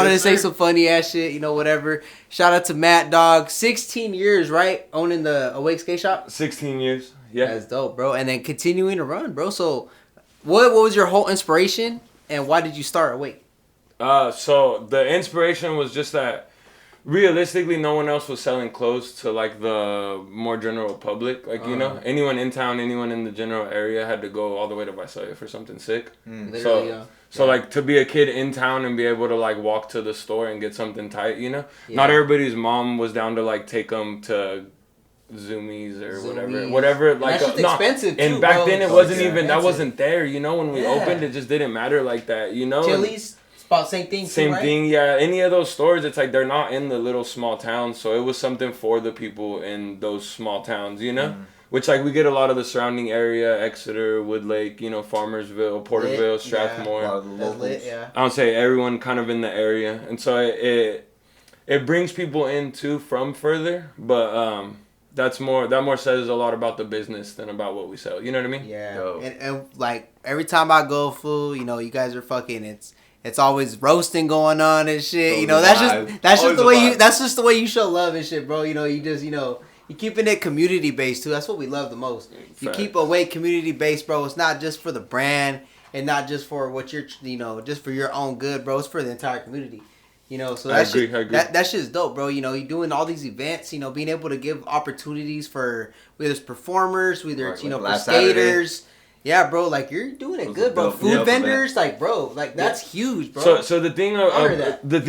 wanted to say some funny ass shit, you know, whatever. Shout out to Matt, dog. 16 years, right? Owning the Awake Skateshop? 16 years. Yeah. That's dope, bro. And then continuing to run, bro. So, what was your whole inspiration, and why did you start Awake? So the inspiration was just that realistically no one else was selling clothes to like the more general public. Like, you know, anyone in town, anyone in the general area had to go all the way to Visalia for something sick. So like to be a kid in town and be able to like walk to the store and get something tight, you know? Yeah. Not everybody's mom was down to like take them to Zoomies or whatever. Like, that's expensive too, and back bro. then it wasn't even, that wasn't there, you know? When we opened, it just didn't matter like that, you know? Chili's? About same thing. Same too, right? thing, yeah. Any of those stores, it's like they're not in the little small towns, so it was something for the people in those small towns, you know. Which like we get a lot of the surrounding area, Exeter, Woodlake, you know, Farmersville, Porterville, Strathmore. Yeah. A lot of the locals. I would say everyone kind of in the area, and so it brings people in too from further, but that more says a lot about the business than about what we sell. You know what I mean? Yeah. And like every time I go, fool, you know, you guys are fucking. It's always roasting going on and shit. You know, that's just the way you show love and shit, bro. You know, you just, you know, you keeping it community based too. That's what we love the most. You keep Awake community based, bro. It's not just for the brand and not just for what you're, you know, just for your own good, bro. It's for the entire community. You know, so I agree. That shit's dope, bro. You know, you're doing all these events, you know, being able to give opportunities for whether it's performers, whether it's, you know, for skaters. Saturday. Yeah, bro, like, you're doing it good, bro. Food vendors, like, bro, like, that's huge, bro. So the thing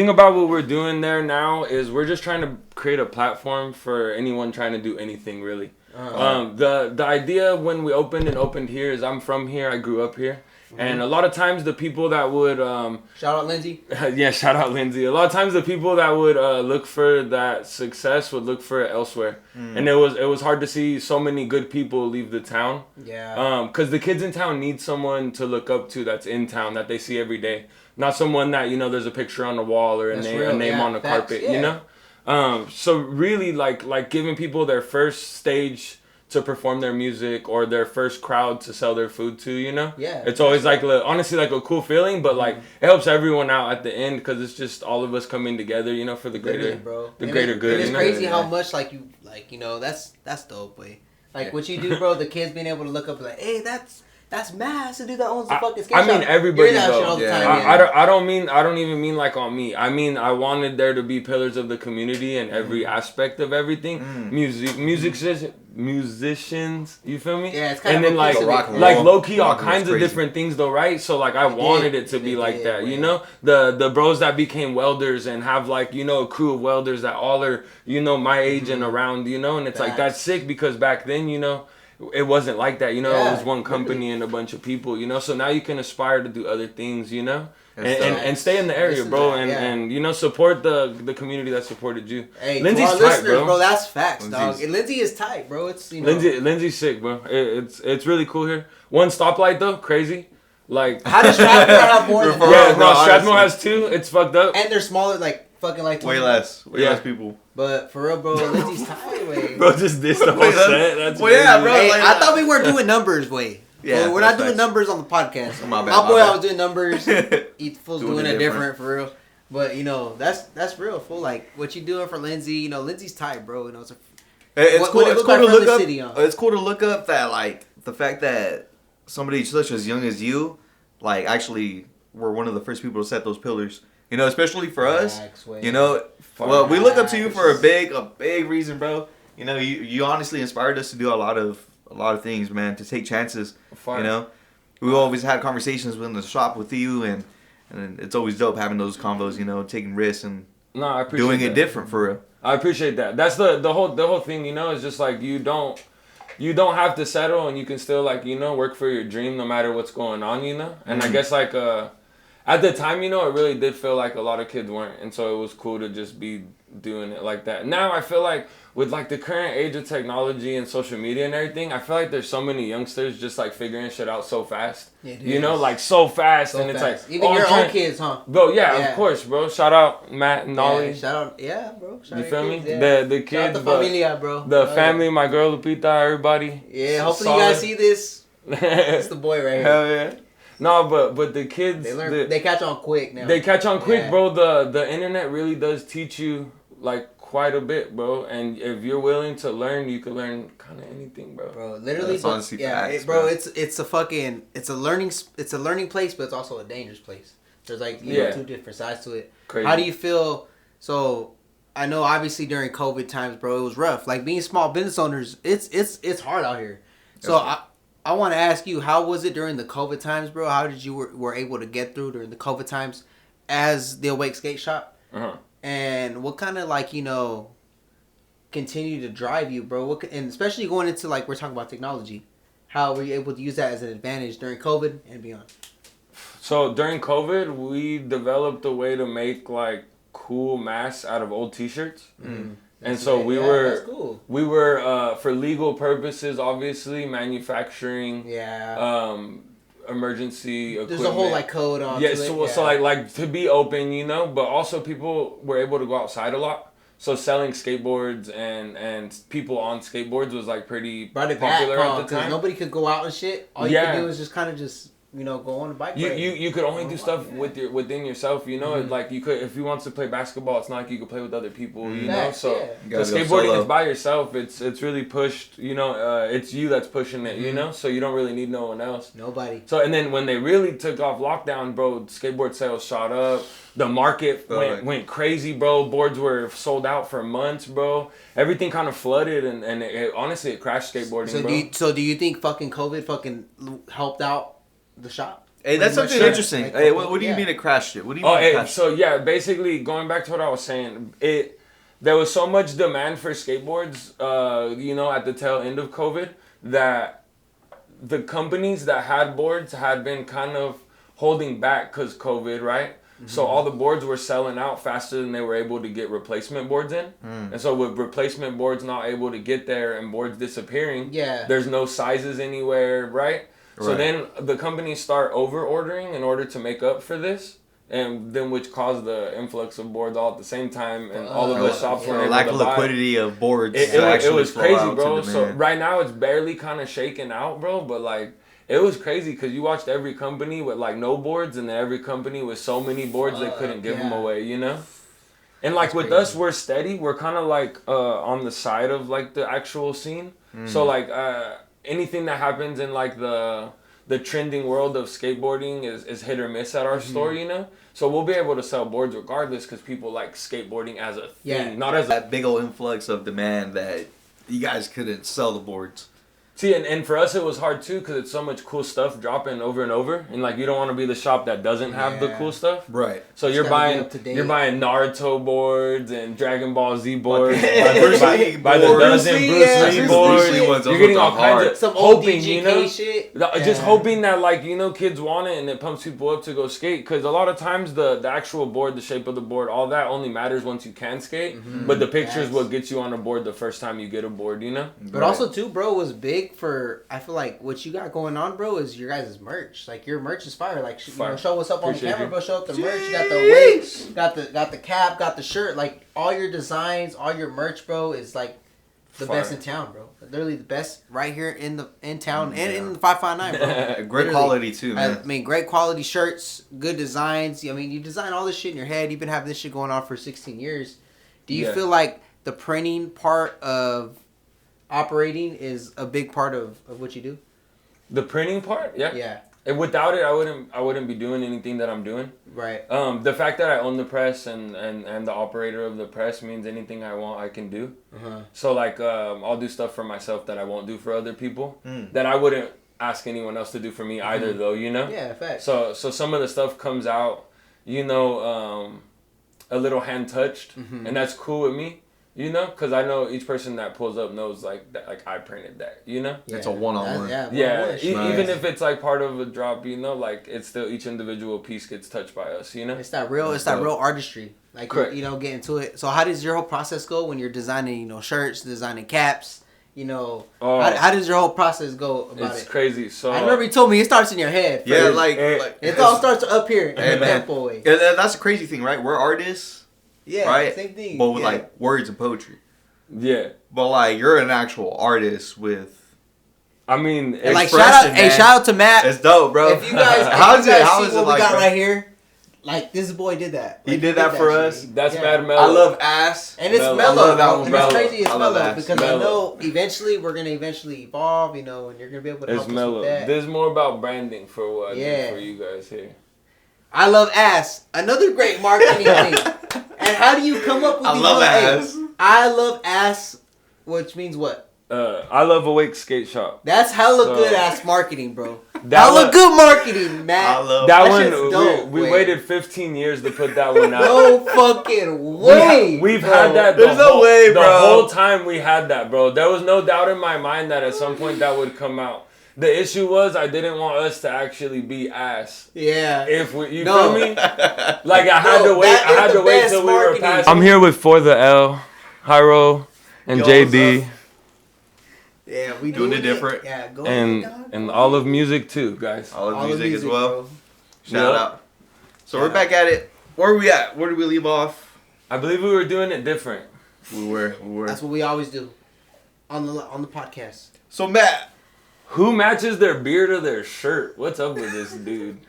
about what we're doing there now is we're just trying to create a platform for anyone trying to do anything, really. The idea when we opened here is I'm from here, I grew up here. And a lot of times the people that would shout out Lindsay. Yeah, shout out Lindsay. A lot of times the people that would look for that success would look for it elsewhere, and it was hard to see so many good people leave the town. Yeah. Because the kids in town need someone to look up to that's in town that they see every day, not someone that, you know, there's a picture on the wall or a name on the carpet. Yeah. You know. So really like giving people their first stage to perform their music or their first crowd to sell their food to, you know? Yeah. It's always like, honestly, like a cool feeling, but like it helps everyone out at the end because it's just all of us coming together, you know, for the greater, greater good. And it's crazy how much you know, that's dope, boy. Like what you do, bro, the kids being able to look up and like, hey, that's Matt, the dude that owns the fucking skate shop. I mean everybody though. All the time, I don't even mean like on me. I mean I wanted there to be pillars of the community and every aspect of everything. Musicians, you feel me? Yeah, it's kind of like low key all kinds of different things though, right? So like I wanted it to be like that, you know? The bros that became welders and have like, you know, a crew of welders that all are, you know, my age and around, you know, and it's like that's sick because back then, you know, it wasn't like that, you know. It was one company and a bunch of people, you know. So now you can aspire to do other things, you know, and stay in the area, bro, and you know, support the community that supported you. Hey, Lindsay's to our tight, bro. That's facts, dog. And Lindsay is tight, bro. It's, you know, Lindsay's sick, bro. It's really cool here. One stoplight though, crazy. Like how does Strathmore have more? Strathmore has two. It's fucked up, and they're smaller, like. Fucking like way less people. But for real, bro, Lindsay's tight, way. Bro, just this the whole set. That's bro. Hey, like, I thought we weren't doing numbers, way. Yeah, we're not doing numbers on the podcast. My boy, I was doing numbers. Each fool's doing it different for real. But you know, that's real, fool. Like what you doing for Lindsay? You know, Lindsay's tight, bro. You know, it's cool to look up. It's cool to look up that like the fact that somebody such as young as you, like actually were one of the first people to set those pillars. You know, especially for us, you know, well, we look up to you for a big reason, bro. You know, you honestly inspired us to do a lot of things, man, to take chances. You know, we always had conversations within the shop with you, and it's always dope having those convos, you know, taking risks and doing it different for real. I appreciate that. That's the whole thing, you know, is just like you don't have to settle, and you can still like, you know, work for your dream no matter what's going on, you know. And I guess like at the time, you know, it really did feel like a lot of kids weren't. And so it was cool to just be doing it like that. Now I feel like with like the current age of technology and social media and everything, I feel like there's so many youngsters just like figuring shit out so fast. You know, like so fast. And it's like... Even your own kids, huh? Bro, yeah, of course, bro. Shout out Matt and Nolly. Shout out, bro. You feel me? The kids. Shout out the familia, bro. The family, my girl Lupita, everybody. Yeah, hopefully you guys see this. It's the boy right here. Hell yeah. No, but the kids they catch on quick now. They catch on quick, bro. The internet really does teach you like quite a bit, bro. And if you're willing to learn, you can learn kind of anything, bro. Bro, literally, honestly facts, bro. It's a learning place, but it's also a dangerous place. There's like two different sides to it. Crazy. How do you feel? So I know obviously during COVID times, bro, it was rough. Like being small business owners, it's hard out here. So I want to ask you, how was it during the COVID times, bro? How did you were able to get through during the COVID times as the Awake Skateshop? Uh-huh. And what kind of like, continue to drive you, bro? And especially going into like, we're talking about technology. How were you able to use that as an advantage during COVID and beyond? So during COVID, we developed a way to make like cool masks out of old t-shirts. Mm-hmm. And so we were for legal purposes, obviously manufacturing, emergency equipment. There's a whole like code on. So like to be open, but also people were able to go outside a lot. So selling skateboards and people on skateboards was like pretty popular at the time. Nobody could go out and shit. All you could do was just kind of just. Go on a bike ride. You could only do stuff within yourself, Mm-hmm. Like you could, if you want to play basketball, it's not like you could play with other people, So the skateboarding is by yourself. It's really pushed, it's you that's pushing it, So you don't really need no one else. Nobody. So and then when they really took off lockdown, bro, skateboard sales shot up. The market went crazy, bro. Boards were sold out for months, bro. Everything kind of flooded, and honestly, it crashed skateboarding, bro. Do you think fucking COVID helped out the shop? Hey, that's something interesting. Like, hey, what do you mean it crashed it? What do you mean? So basically going back to what I was saying, there was so much demand for skateboards, at the tail end of COVID, that the companies that had boards had been kind of holding back because COVID, right? Mm-hmm. So all the boards were selling out faster than they were able to get replacement boards in. And so with replacement boards not able to get there and boards disappearing, there's no sizes anywhere, right? So then the companies start over-ordering in order to make up for this, and then which caused the influx of boards all at the same time, and all of the shops were able lack to of buy. liquidity of boards. It was crazy, bro. So right now it's barely kind of shaking out, bro, but like it was crazy because you watched every company with like no boards, and then every company with so many boards they couldn't give them away, And like with us, we're steady. We're kind of like on the side of like the actual scene. So like anything that happens in like the trending world of skateboarding is hit or miss at our store, So we'll be able to sell boards regardless because people like skateboarding as a thing, not as that big old influx of demand that you guys couldn't sell the boards. See, and for us it was hard too because it's so much cool stuff dropping over and over, and like you don't want to be the shop that doesn't have the cool stuff. Right. So you're buying Naruto boards and Dragon Ball Z boards by the dozen, Bruce Lee boards. You're getting all kinds of some hoping, shit. Just hoping that like kids want it and it pumps people up to go skate. Because a lot of times the actual board, the shape of the board, all that only matters once you can skate. Mm-hmm. But the picture is what gets you on a board the first time you get a board, But also too, bro, was big for, I feel like what you got going on, bro, is your guys' merch. Like your merch is fire. Like show us up on camera, bro. Show up the merch. You got the wigs, got the cap, got the shirt. Like all your designs, all your merch, bro, is like the best in town, bro. Literally the best right here in town and in the 559, bro. Great quality too, man. I mean, great quality shirts, good designs. I mean, you design all this shit in your head. You've been having this shit going on for 16 years. Do you feel like the printing part of operating is a big part of what you do? The printing part? Yeah. And without it, I wouldn't be doing anything that I'm doing. Right. The fact that I own the press and the operator of the press means anything I want, I can do. Uh-huh. So like, I'll do stuff for myself that I won't do for other people. That I wouldn't ask anyone else to do for me either, though. Yeah, facts. So some of the stuff comes out, a little hand touched, and that's cool with me. Because I know each person that pulls up knows like that, like I printed that, It's a one-on-one. Even if it's like part of a drop, like it's still each individual piece gets touched by us, It's that real artistry, like get into it. So how does your whole process go when you're designing, shirts, designing caps? How does your whole process go about it? It's crazy. So I remember you told me it starts in your head. First. Yeah, like it all starts up here in the temple way. Yeah, that's the crazy thing, right? We're artists. Yeah, right? Same thing. But with like words and poetry. Yeah. But like you're an actual artist with I mean, like shout out to Matt. It's dope, bro. If you guys, how is it what we got right here? Like this boy did that. Like, he did that for us. That's mad mellow. I love ass. And it's mellow. That and it's crazy. It's mellow because mellow. I know eventually we're gonna evolve. You know, and you're gonna be able to help us with that. There's more about branding for what I do for you guys here. I love ass. Another great marketing thing. And how do you come up with these? I love ass. I love ass, which means what? I love Awake Skateshop. That's hella good ass marketing, bro. Hella good marketing, Matt. I love that one. We waited 15 years to put that one out. No fucking way. We've had that. There's no way, bro. The whole time we had that, bro. There was no doubt in my mind that at some point that would come out. The issue was I didn't want us to actually be ass. Yeah. If we, you feel me? Like I had to wait. I had to wait till we were past. I'm here with For the L, Hyro, and JD. Yeah, we doing it different. Yeah, go and Olivemusic too, guys. Olivemusic as well. Bro. Shout out. So we're back at it. Where are we at? Where did we leave off? I believe we were doing it different. We were. That's what we always do on the podcast. So Matt, who matches their beard to their shirt? What's up with this dude?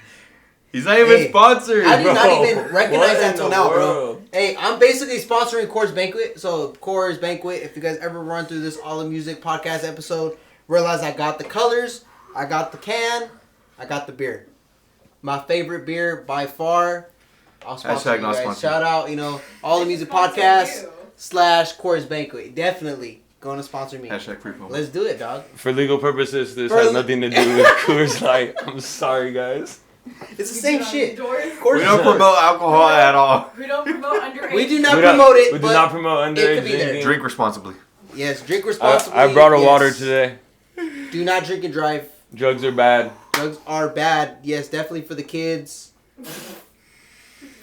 He's not even sponsored. I did not even recognize that until now, bro. Hey, I'm basically sponsoring Coors Banquet. So Coors Banquet, if you guys ever run through this Olivemusic podcast episode, realize I got the colors, I got the can, I got the beer. My favorite beer by far. I'll sponsor you guys. Shout out, Olivemusic podcast / Coors Banquet. Definitely going to sponsor me. Hashtag free promo. Let's do it, dog. For legal purposes, this has nothing to do with Coors Light. I'm sorry, guys. It's the same shit. We don't promote alcohol at all. We don't promote underage. We do not promote it. We do not promote underage drinking. Drink responsibly. Yes, drink responsibly. I brought a water today. Do not drink and drive. Drugs are bad. Drugs are bad. Yes, definitely for the kids.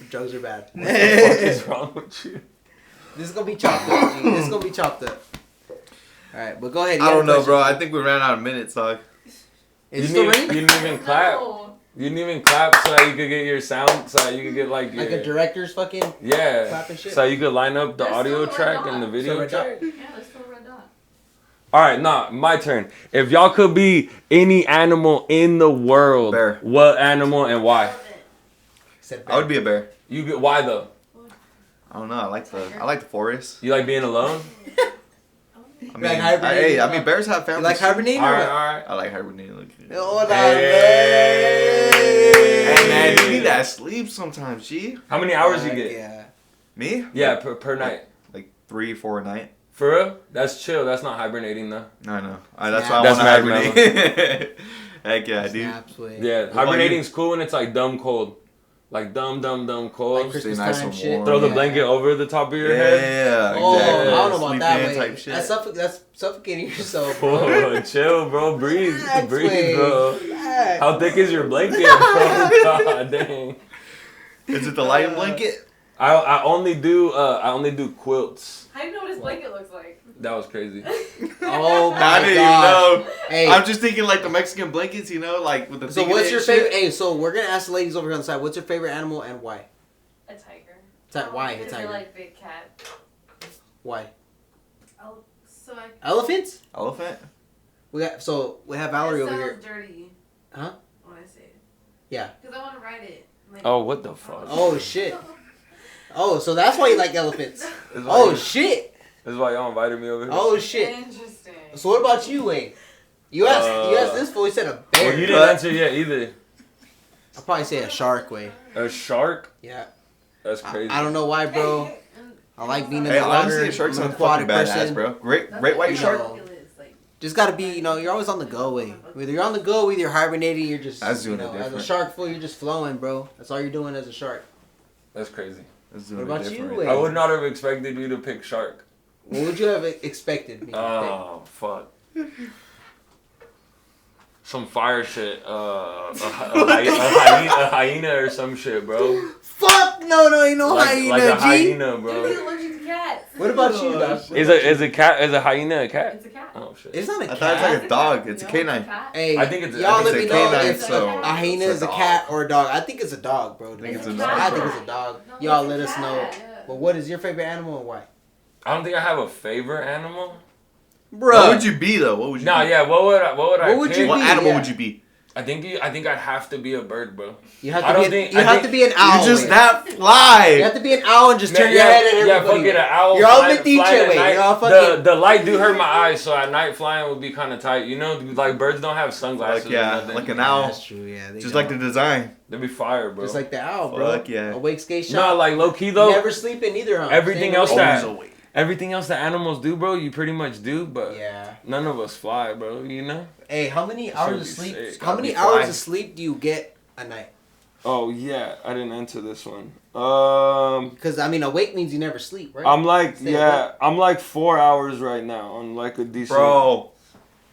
Drugs are bad. What the fuck is wrong with you? This is gonna be chopped up. This is gonna be chopped up. All right, but go ahead. I don't know, bro. I think we ran out of minutes, dog. Is it still raining? You didn't even clap. No. You didn't even clap so that you could get your sound, so that you could get like a director's fucking clapping shit. So you could line up the audio track and the video track. Yeah, there's still red dot. All right, my turn. If y'all could be any animal in the world, bear. What animal and why? I would be a bear. Why though? I don't know. I like the forest. You like being alone? I mean, bears have families. You like hibernating? All right. I like hibernating. Hey, man, you need that sleep sometimes, G. How many hours you get? Yeah. Me? Yeah, per night. Like 3, 4 a night. For real? That's chill. That's not hibernating though. I know. That's why I want to hibernate. Heck yeah, dude. Yeah, hibernating's cool when it's like dumb cold. Like dumb cold. Like Christmas nice time and shit. warm. Throw the blanket over the top of your head. Yeah, oh, exactly. I don't know about that way. Type shit. That's suffocating yourself, bro. Chill, bro. Breathe, way. bro. Relax. How thick is your blanket, bro? God dang. Is it the light blanket? I only do quilts. How do you know what his blanket looks like? That was crazy. Oh my I didn't god. know. Hey. I'm just thinking like the Mexican blankets, like with the. So what's your favorite? Hey, so we're gonna ask the ladies over here on the side. What's your favorite animal and why? A tiger. Why a tiger? I like big cat. Why? Elephants? Elephant. We have Valerie over here. It sounds dirty. Huh? When I say it. Yeah. Because I want to ride it. Oh, what the fuck? Oh shit. Oh, so that's why you like elephants. Oh shit. This is why y'all invited me over here. Oh shit. Interesting. So what about you, Wayne? You asked this fool. He said a bear. Well, you didn't answer yet either. I'll probably say a shark, Wayne. A shark? Yeah. That's crazy. I don't know why, bro. I like being in the water. Honestly, a shark's an aquatic badass, bro. Great white shark. Just gotta be, you're always on the go, Wayne. Whether you're on the go, whether you're hibernating, you're just, That's doing it different. as a shark fool, you're just flowing, bro. That's all you're doing as a shark. That's crazy. What about you, Wayne? I would not have expected you to pick shark. What would you have expected me to pick? Oh, fuck. Some fire shit. A hyena or some shit, bro. Fuck no, ain't no hyena, like a G. hyena, bro. You're allergic to cats. What about you, Doc? Is a hyena a cat? It's a cat. Oh shit. It's not a cat. I thought it's like a dog. It's a canine. Hey, I think it's y'all let me know canine, if so a hyena is a cat or a dog. I think it's a dog, bro. I think it's a dog. I think it's a dog. No, Y'all it's let a us know. cat. But what is your favorite animal and why? I don't think I have a favorite animal. Bro, what would you be though? What would you? Nah, be? yeah. What would I? What animal would you be? I think I'd have to be a bird, bro. You have to be an owl. You just not fly. You have to be an owl and just turn your head at everybody. Yeah, fuck it, an owl. You're all Medici way. You're all fucking. The light do hurt my eyes, so at night flying would be kind of tight. You know, like birds don't have sunglasses. Like an owl. That's true. Yeah, just like the design. They'd be fire, bro. Just like the owl, bro. Fuck yeah. Awake Skateshop. No, like low key though. Never sleeping either, huh? Everything else that animals do, bro, you pretty much do, but none of us fly, bro. You know. Hey, how many hours of sleep? How many hours of sleep do you get a night? Oh yeah, I didn't answer this one. Because I mean, awake means you never sleep, right? I'm like 4 hours right now on like a decent. Bro.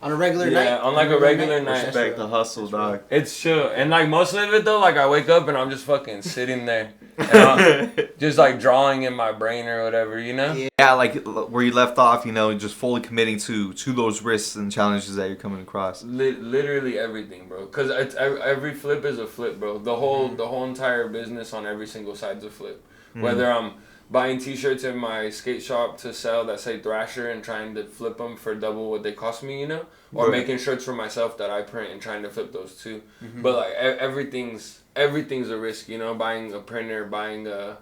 On a regular night? Yeah, on like a regular night. Respect the hustle, dog. It's chill. And like most of it though, like I wake up and I'm just fucking sitting there. And I'm just like drawing in my brain or whatever, you know? Yeah, like where you left off, you know, just fully committing to those risks and challenges that you're coming across. Literally everything, bro. Because every flip is a flip, bro. The whole entire business on every single side's a flip. Whether I'm buying t-shirts in my skate shop to sell that say Thrasher and trying to flip them for double what they cost me, you know? Or making shirts for myself that I print and trying to flip those too. But like everything's a risk, you know? Buying a printer, buying a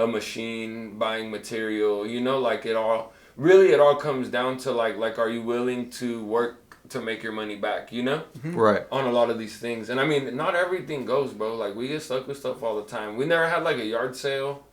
machine, buying material, you know? Like it all comes down to like are you willing to work to make your money back, you know? Right. On a lot of these things. And I mean, not everything goes, bro. Like we get stuck with stuff all the time. We never had like a yard sale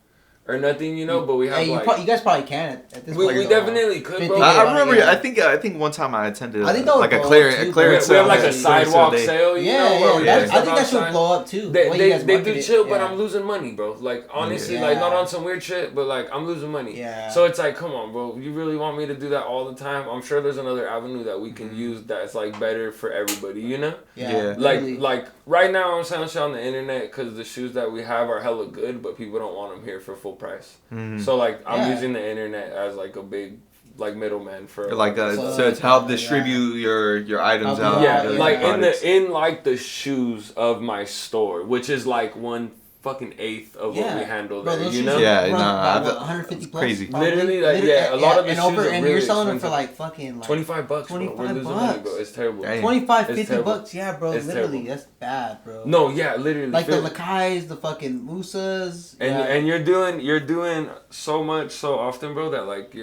or nothing, you know, but we have you guys probably can at this point. We definitely could, bro. I remember. I think one time I attended. I think like a clearance sale. We have sale. like a sidewalk sale. You know, I think that should blow up too. They do chill, but I'm losing money, bro. Like honestly, like not on some weird shit, but like I'm losing money. Yeah. So it's like, come on, bro. You really want me to do that all the time? I'm sure there's another avenue that we can use that's like better for everybody. You know? Yeah. Like right now I'm selling shit on the internet because the shoes that we have are hella good, but people don't want them here for full price. So like I'm using the internet as like a big like middleman for like to help distribute your items out. Yeah, like in like the shoes of my store, which is like 1/8 of what we handle there. You know? Yeah, nah, 150 plus. Crazy. Literally, like a lot of the shoes are and really you're selling them expensive. for like fucking like $25, bro. We're losing money, bro. It's terrible. 25, 50 bucks, yeah, bro. It's literally, terrible. that's bad, bro. No, yeah, literally. Like the Lakais, the fucking Musas. And you're doing so much so often, bro, that like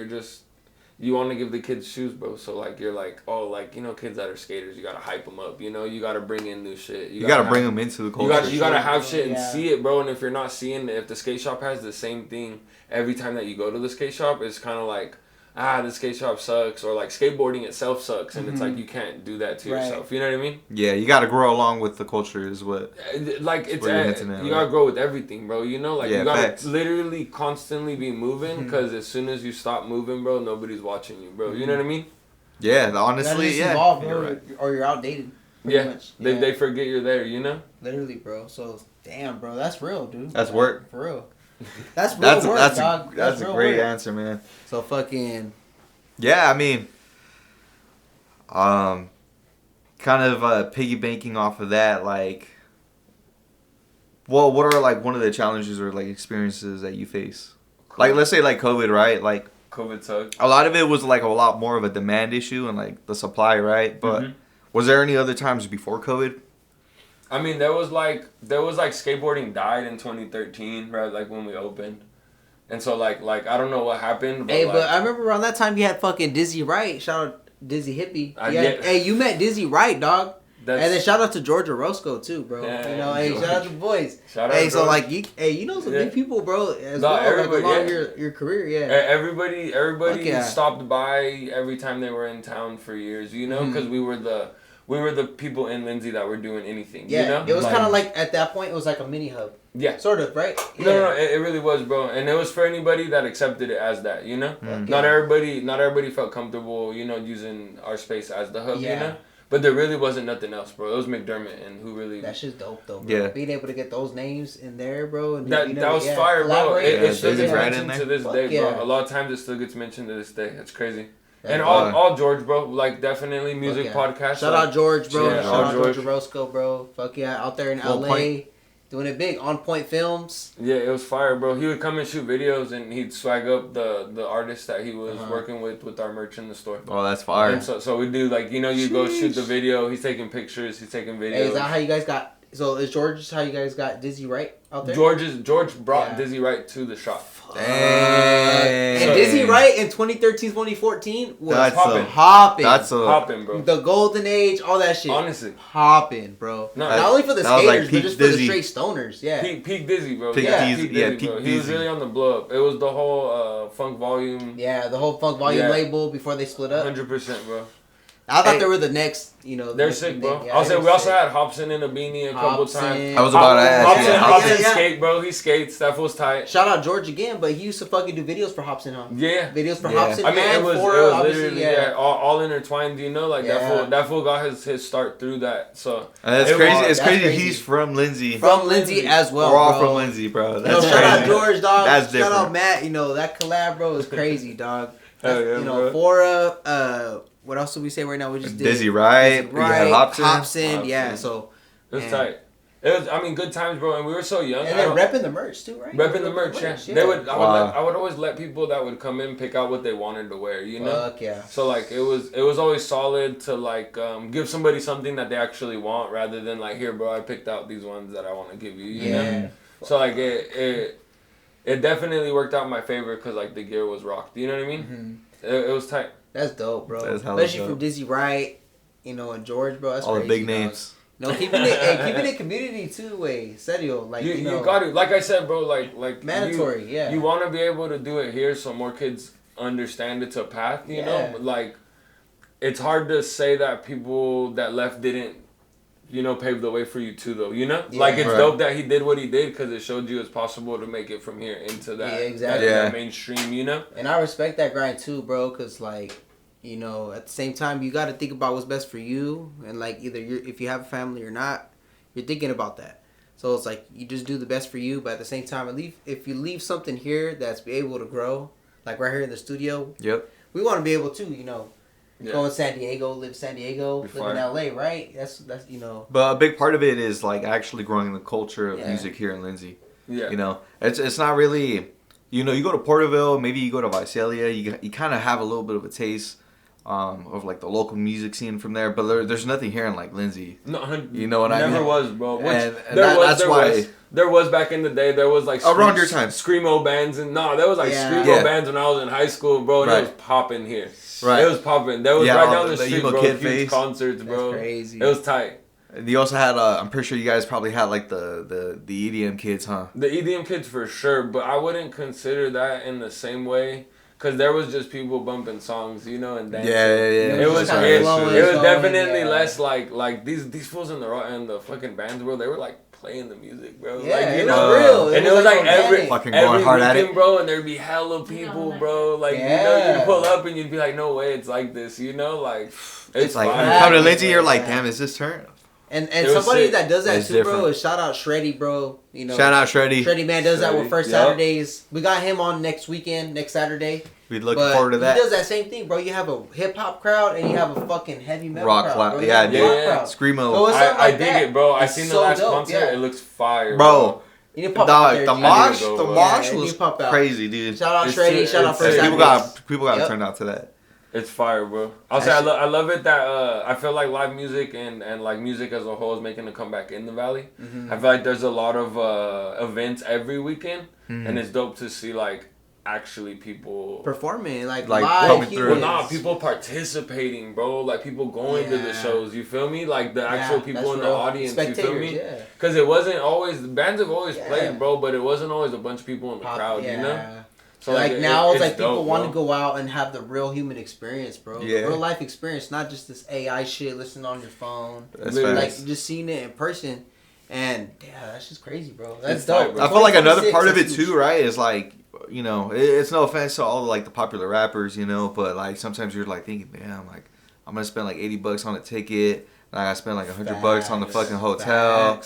you want to give the kids shoes, bro. So like you're like, oh, like, you know, kids that are skaters, you gotta hype them up. You know, you gotta bring in new shit. You gotta bring them into the culture. You gotta have shit and see it, bro. And if you're not seeing it, if the skate shop has the same thing every time that you go to the skate shop, it's kind of like, the skate shop sucks, or like skateboarding itself sucks, and it's like you can't do that to yourself. You know what I mean? Yeah, you gotta grow along with the culture, is what. Like you gotta grow with everything, bro. You know, like you gotta literally constantly be moving, because as soon as you stop moving, bro, nobody's watching you, bro. You know what I mean? Yeah, honestly, yeah. Evolve, bro, or you're outdated. Much. They forget you're there. You know? Literally, bro. So damn, bro, that's real, dude. That's work for real. That's real work, dog. That's a great answer, man. So fucking. Yeah, I mean, kind of piggybanking off of that, like, well, what are like one of the challenges or like experiences that you face? Like, let's say like COVID, right? Like, COVID sucked. A lot of it was like a lot more of a demand issue and like the supply, right? But was there any other times before COVID? I mean, there was like skateboarding died in 2013, right? Like when we opened. And so like I don't know what happened. But but I remember around that time you had fucking Dizzy Wright. Shout out Dizzy Hippie. Hey, you met Dizzy Wright, dog. And then shout out to Georgia Roscoe too, bro. Yeah, you know, hey, shout out to the boys. Shout out. So like you know some big people, bro, as well, like, along your career, Everybody stopped by every time they were in town for years, you know, because we were the people in Lindsay that were doing anything. Yeah, you know? It was kind of like at that point it was like a mini hub. Yeah, sort of, right? Yeah. No, it really was, bro, and it was for anybody that accepted it as that, you know. Not everybody felt comfortable, you know, using our space as the hub, you know. But there really wasn't nothing else, bro. It was McDermott, and who really... That shit's dope, though, bro. Yeah. Being able to get those names in there, bro. And that was fire, bro. It still gets right mentioned to this day, bro. A lot of times it still gets mentioned to this day. That's crazy. And all George, bro. Like, definitely music podcast. Shout out George, bro. Yeah, shout out Georgia Roscoe, bro. Fuck yeah. Out there in LA. doing it big. On Point Films. Yeah, it was fire, bro. He would come and shoot videos, and he'd swag up the artists that he was working with our merch in the store. Oh, that's fire. And so we do, like, you know, you go shoot the video. He's taking pictures. He's taking videos. Hey, is that how you guys got... So is George how you guys got Dizzy Right out there? George brought Dizzy Right to the shop. Dang. And Dizzy Right in 2013, 2014 was hopping. That's hopping, bro. The golden age, all that shit. Honestly. Hopping, bro. Not only for the skaters, but just Dizzy. for the straight stoners. Yeah. Peak Dizzy, bro. Peak Dizzy, peak bro. Dizzy. He was really on the blow up. It was the whole Funk Volume. Yeah, the whole Funk Volume label before they split up. 100%, bro. I thought they were the next, you know. They're sick, bro. Yeah, we also had Hobson in a beanie a couple times. I was about to ask. Hobson skate, bro. He skates. That was tight. Shout out George again, but he used to fucking do videos for Hobson, huh? Yeah. Videos for Hobson. I mean, and it was literally all intertwined. You know, like that fool got his start through that. So that's crazy. It's crazy. He's from Lindsay. From Lindsay as well. We're all from Lindsay, bro. That's shout out George, dog. That's different. Shout out Matt. You know that collab, bro, is crazy, dog. Hell yeah, you know, Fora. What else did we say right now? We just did Dizzy Right, Hobson. Yeah, so it was tight. It was, I mean, good times, bro. And we were so young. And then repping the merch too, right? Repping the merch, yeah. They would. I would always let people that would come in pick out what they wanted to wear. You know. Fuck yeah. So like it was always solid to like give somebody something that they actually want rather than like, here, bro, I picked out these ones that I want to give you. You know. So like it definitely worked out in my favor because like the gear was rocked. You know what I mean? Mm-hmm. It was tight. That's dope, bro. Especially from Dizzy Wright, you know, and George, bro. That's all crazy, the big names. No, keeping it community too, way serio. Like you know, you got it. Like I said, bro. Like mandatory. You want to be able to do it here so more kids understand it's a path. You know, like it's hard to say that people that left didn't, you know, pave the way for you too, though. You know, like it's dope that he did what he did because it showed you it's possible to make it from here into that, that mainstream. You know, and I respect that grind too, bro. Because like, you know, at the same time, you got to think about what's best for you, and like either if you have a family or not, you're thinking about that. So it's like you just do the best for you, but at the same time, if you leave something here that's be able to grow, like right here in the studio. Yep. We want to be able to, you know. Go in San Diego, live in LA, right? That's you know. But a big part of it is like actually growing the culture of music here in Lindsay. Yeah. You know, it's not really, you know, you go to Porterville, maybe you go to Visalia, you kind of have a little bit of a taste of like the local music scene from there, but there's nothing here in like Lindsay. No, you know what I mean? Never was, bro. That's why. There was back in the day. There was like around your time screamo bands and there was like screamo bands when I was in high school, bro. And it was popping here. Right. It was popping. There was right down the street, bro. Kid Huge face. concerts, bro. That's crazy. It was tight. You also had, I'm pretty sure you guys probably had like the EDM kids, huh? The EDM kids for sure, but I wouldn't consider that in the same way. Cause there was just people bumping songs, you know, and dancing. Yeah. It was definitely less like these fools in the fucking bands, bro. They were like playing the music, bro. Yeah, like, it was real. And it was like every going hard at it, bro. And there'd be hella people, bro. Like you know, you'd pull up and you'd be like, no way, it's like this, you know, like it's like when you come to Lindsay, you're like, damn, is this turn? And somebody that does that too, bro, is shout out Shreddy, bro. You know, shout out Shreddy. Shreddy man does that with First Saturdays. We got him on next Saturday. We'd looking forward to that. He does that same thing, bro. You have a hip hop crowd and you have a fucking heavy metal crowd. Bro. Yeah. Screamo. So I dig it, bro. I seen the last concert. Yeah. It looks fire, bro. You need to pop out there, the mosh was crazy, dude. Shout out Shreddy. Shout out First Saturdays. People got to turn out to that. It's fire, bro. I'll say I love it that I feel like live music and like music as a whole is making a comeback in the Valley. Mm-hmm. I feel like there's a lot of events every weekend, and it's dope to see like actually people performing like coming through. Well, people participating, bro. Like people going to the shows. You feel me? Like the actual people in the audience. You feel me? Because it wasn't always the bands have always played, bro, but it wasn't always a bunch of people in the crowd. You know. So like now it's like people want to go out and have the real human experience, bro. Yeah. The real life experience, not just this AI shit listening on your phone. That's like just seeing it in person, and that's just crazy, bro. That's dope. I feel like another part of it too, right? Is like, you know, it's no offense to all like the popular rappers, you know, but like sometimes you're like thinking, damn, like I'm gonna spend like $80 on a ticket. I gotta spend like $100 on the fucking hotel.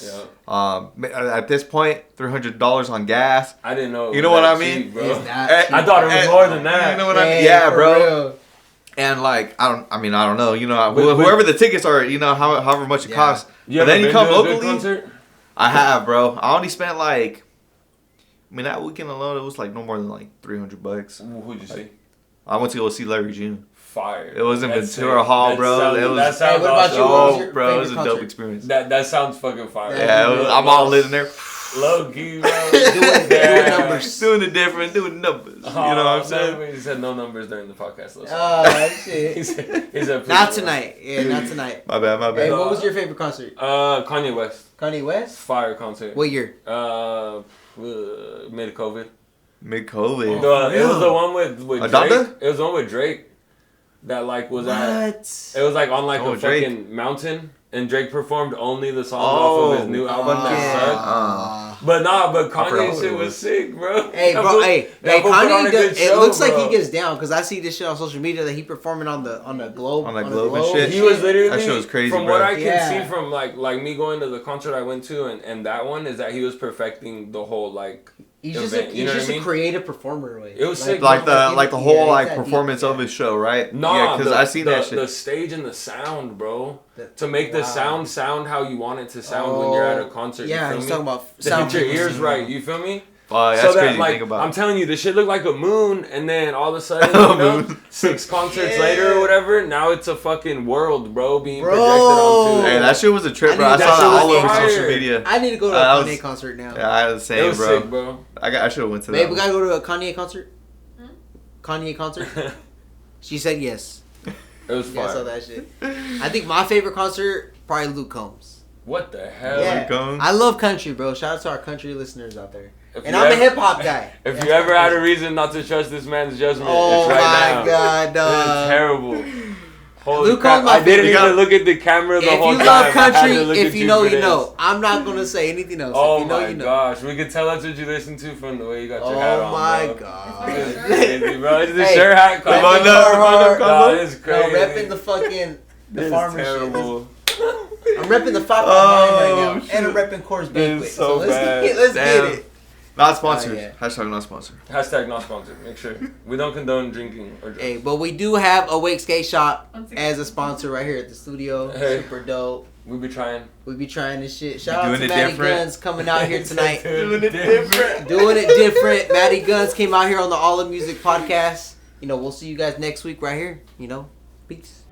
At this point, $300 on gas. I didn't know. You know what I mean? Cheap, bro. I thought it was more than that. You know what I mean? Yeah, bro. Real. And like I don't know. You know, whoever the tickets are, you know, however much it costs. But then you come locally. I have, bro. I only spent like, I mean, that weekend alone, it was like no more than like $300. Who'd you see? I went to go see Larry June. Fire. It was in Ventura Hall, bro. That sounds what about awesome. you? Bro, it was a dope experience. That sounds fucking fire. Yeah, I'm all lit in there. Low key, bro. doing numbers. Doing the different, doing numbers. You know what I'm saying? He said no numbers during the podcast. Oh, shit. he said not tonight. Yeah, not tonight. My bad. Hey, what was your favorite concert? Kanye West. Kanye West? Fire concert. What year? Mid-COVID. Mid-COVID. It was the one with Adonda? Drake. It was the one with Drake. That like was it was like on like a Drake. fucking mountain, and Drake performed only the songs off of his new album that sucked. But Kanye shit was sick, bro. Hey, bro, Kanye it looks like he gets down because I see this shit on social media that he performing on the globe. On the globe and shit. He was literally, that shit was crazy, from bro. what I can see from like me going to the concert I went to and that one is that he was perfecting the whole like He's event. just a creative performer. It was sick. Like the whole like performance of his show, right? Nah, because I seen that shit. The stage and the sound, bro. To make the sound how you want it to sound when you're at a concert. Yeah, you feel he's me? talking about to sound. hit your ears right. You feel me? That's so that, crazy like, to think about. I'm telling you, the shit looked like a moon, and then all of a sudden, 6 concerts later or whatever, now it's a fucking world, bro, being projected onto. Hey, that shit was a trip, bro. I saw that all over social media. I need to go to a Kanye concert now. Yeah, I was the same, it was bro. Sick, bro. I should have went to that. Babe, we gotta go to a Kanye concert. Kanye concert. She said yes. It was fire. Yeah, I saw that shit. I think my favorite concert probably Luke Combs. What the hell? Yeah. I love country, bro. Shout out to our country listeners out there. And I'm a hip hop guy. If you ever had a reason not to trust this man's judgment, it's right now. Oh my god, dog. It's terrible. Holy crap. I didn't even look at the camera the whole time. If you love country, if you know, you know. I'm not gonna say anything else. Oh if you know, my you know. gosh, we can tell that's what you listen to from the way you got your hat on. Oh my bro. god. It's crazy, bro. It's the shirt hat. Come on up. No, it's crazy. No, repping the fucking farmer terrible. shit. I'm repping the 5 right now, and I'm repping Coors Banquet. So let's get it. Not sponsored. Hashtag not sponsored. Hashtag not sponsored. Make sure. We don't condone drinking or drugs. Hey, but we do have Awake Skateshop as a sponsor right here at the studio. Hey. Super dope. We be trying. We be trying this shit. Shout out to it Matty different. Guns coming out here tonight. Doing it different. Doing it different. Matty Guns came out here on the Olivemusic podcast. You know, we'll see you guys next week right here. You know, peace.